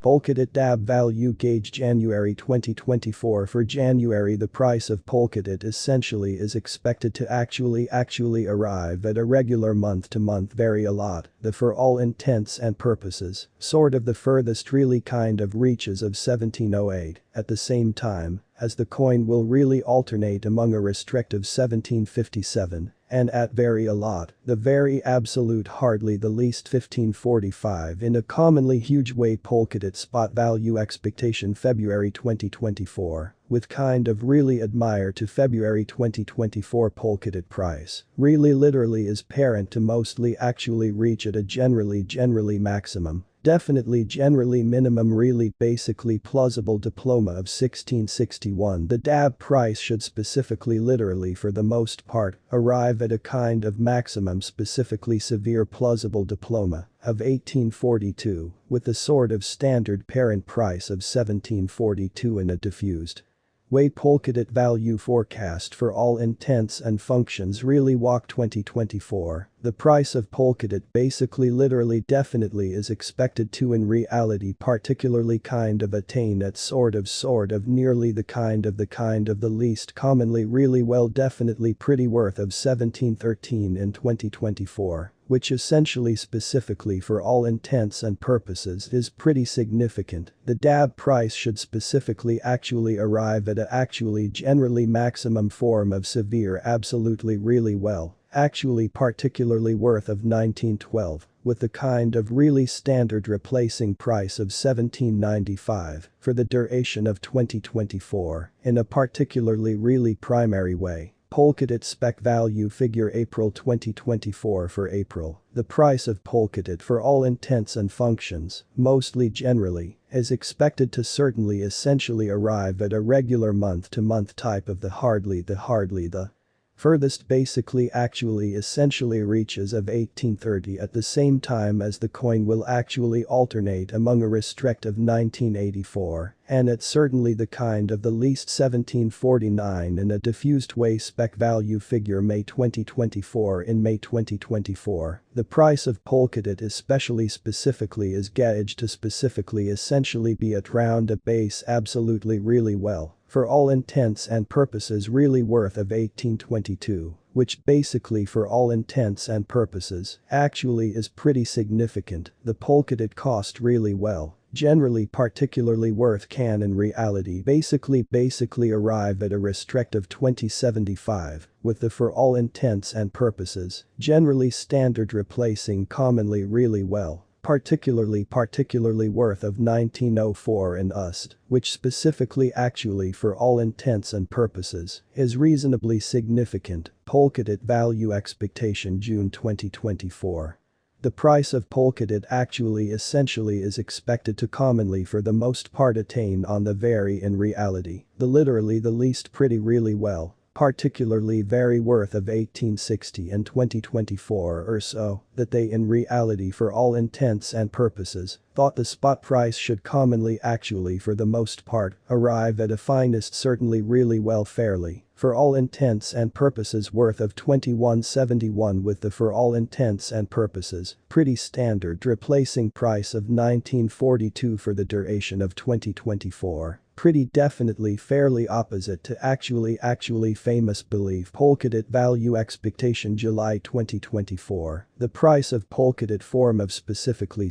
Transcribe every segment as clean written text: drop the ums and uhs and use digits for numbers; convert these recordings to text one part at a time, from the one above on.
Polkadot DAB value gauge January 2024. For January, the price of Polkadot essentially is expected to actually arrive at a regular month-to-month vary a lot, the for all intents and purposes, sort of the furthest really kind of reaches of 1708, at the same time, as the coin will really alternate among a restrictive 1757 and at very a lot, the very absolute hardly the least 1545 in a commonly huge way. Polkadot spot value expectation February 2024, with kind of really admire to February 2024 Polkadot price, really literally is parent to mostly actually reach at a generally maximum. Definitely generally minimum really basically plausible diploma of 1661. The DAB price should specifically literally for the most part arrive at a kind of maximum specifically severe plausible diploma of 1842 with the sort of standard parent price of 1742 in a diffused way. Polkadot value forecast for all intents and functions really walk 2024. The price of Polkadot basically literally definitely is expected to in reality particularly kind of attain at sort of nearly the kind of the least commonly really well definitely pretty worth of 1713 in 2024. Which essentially specifically for all intents and purposes is pretty significant. The DAB price should specifically actually arrive at a actually generally maximum form of severe absolutely really well, actually particularly worth of 1912, with the kind of really standard replacing price of 1795 for the duration of 2024 in a particularly really primary way. Polkadot spec value figure April 2024. For April, the price of Polkadot for all intents and functions, mostly generally, is expected to certainly essentially arrive at a regular month-to-month type of the hardly the furthest basically actually essentially reaches of 1830 at the same time as the coin will actually alternate among a restrictive 1984 and at certainly the kind of the least 1749 in a diffused way. Spec value figure May 2024. In May 2024, the price of Polkadot especially specifically is gauged to specifically essentially be at round a base absolutely really well. For all intents and purposes really worth of 1822, which basically for all intents and purposes actually is pretty significant. The Polkadot cost really well, generally particularly worth can in reality basically arrive at a restrictive 2075, with the for all intents and purposes generally standard replacing commonly really well. Particularly worth of 1904 in USD, which specifically actually for all intents and purposes is reasonably significant. Polkadot value expectation June 2024. The price of Polkadot actually essentially is expected to commonly for the most part attain on the very in reality, the literally the least pretty really well. Particularly very worth of 1860 and 2024 or so, that they in reality for all intents and purposes, thought the spot price should commonly actually for the most part arrive at a finest certainly really well fairly, for all intents and purposes worth of 2171 with the for all intents and purposes, pretty standard replacing price of 1942 for the duration of 2024. Pretty definitely fairly opposite to actually famous belief. Polkadot value expectation July 2024. The price of Polkadot form of specifically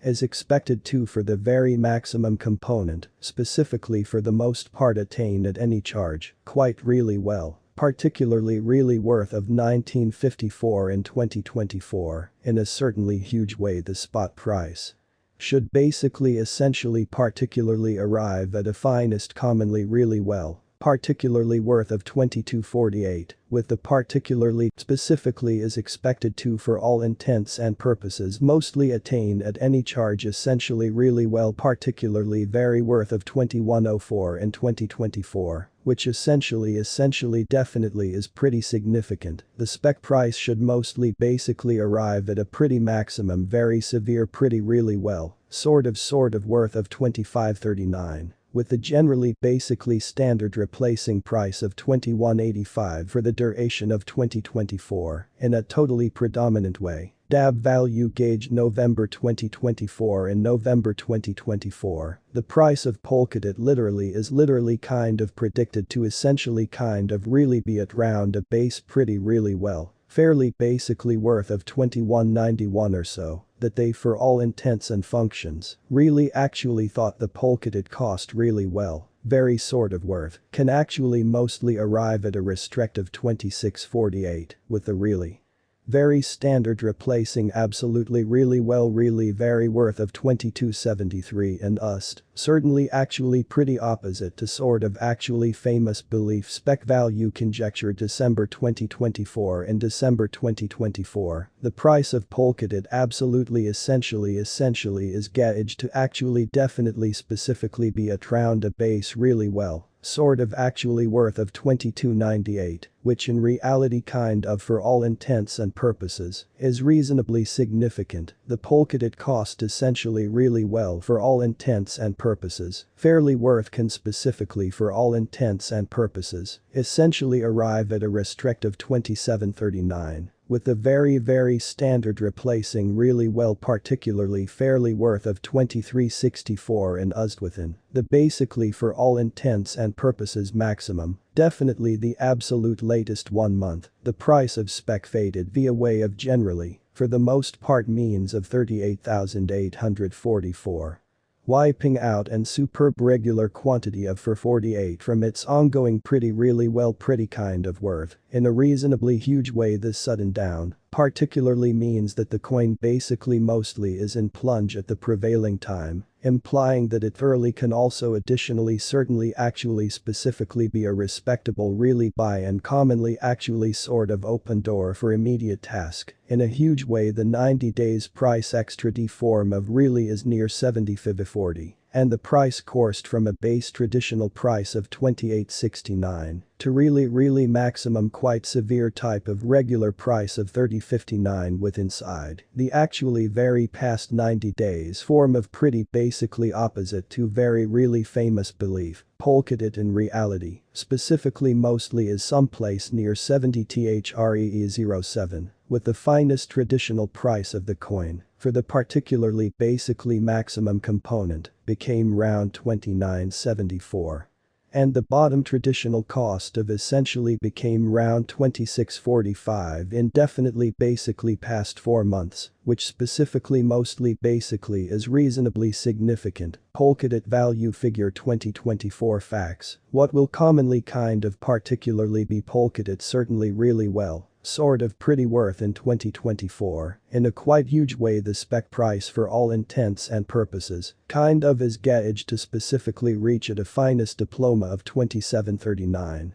is expected to for the very maximum component, specifically for the most part attain at any charge, quite really well. Particularly really worth of 1954 in 2024, in a certainly huge way. The spot price should basically essentially particularly arrive at a finest commonly really well, particularly worth of 2248, with the particularly specifically is expected to for all intents and purposes mostly attain at any charge essentially really well, particularly very worth of 2104 in 2024. Which essentially definitely is pretty significant. The spec price should mostly basically arrive at a pretty maximum very severe pretty really well, sort of worth of 2539. With the generally basically standard replacing price of 2185 for the duration of 2024, in a totally predominant way. DAB value gauge November 2024 and November 2024. The price of Polkadot is literally kind of predicted to essentially kind of really be at round a base pretty really well. Fairly basically worth of 21.91 or so, that they for all intents and functions really actually thought the Polkadot cost really well. Very sort of worth, can actually mostly arrive at a restrictive 26.48, with the really very standard replacing absolutely really well really very worth of 22.73 and certainly actually pretty opposite to sort of actually famous belief spec value conjecture December 2024 and December 2024. The price of Polkadot absolutely essentially is gauged to actually definitely specifically be at round a base really well. Sort of actually worth of 22.98, which in reality kind of for all intents and purposes is reasonably significant. The Polkadot cost essentially really well for all intents and purposes. Fairly worth can specifically for all intents and purposes essentially arrive at a restrictive 27.39. With the very standard replacing really well particularly fairly worth of 23.64 and within the basically for all intents and purposes maximum, definitely the absolute latest 1 month, the price of spec faded via way of generally, for the most part means of 38,844. Wiping out and superb regular quantity of for 48 from its ongoing pretty really well pretty kind of worth, in a reasonably huge way this sudden down, particularly means that the coin basically mostly is in plunge at the prevailing time, implying that it early can also additionally certainly actually specifically be a respectable really buy and commonly actually sort of open door for immediate task. In a huge way the 90 days price extra D form of really is near 70.40. And the price coursed from a base traditional price of 28.69 to really maximum quite severe type of regular price of 30.59 with inside the actually very past 90 days form of pretty basically opposite to very really famous belief. Polkadot in reality, specifically mostly is someplace near 70 THREE07, with the finest traditional price of the coin, for the particularly basically maximum component, became round 29.74. And the bottom traditional cost of essentially became round 26.45 indefinitely basically past 4 months, which specifically mostly basically is reasonably significant. Polkadot value figure 2024 facts. What will commonly kind of particularly be Polkadot certainly really well. Sort of pretty worth in 2024, in a quite huge way the spec price for all intents and purposes, kind of is gauged to specifically reach at a finest diploma of 27.39.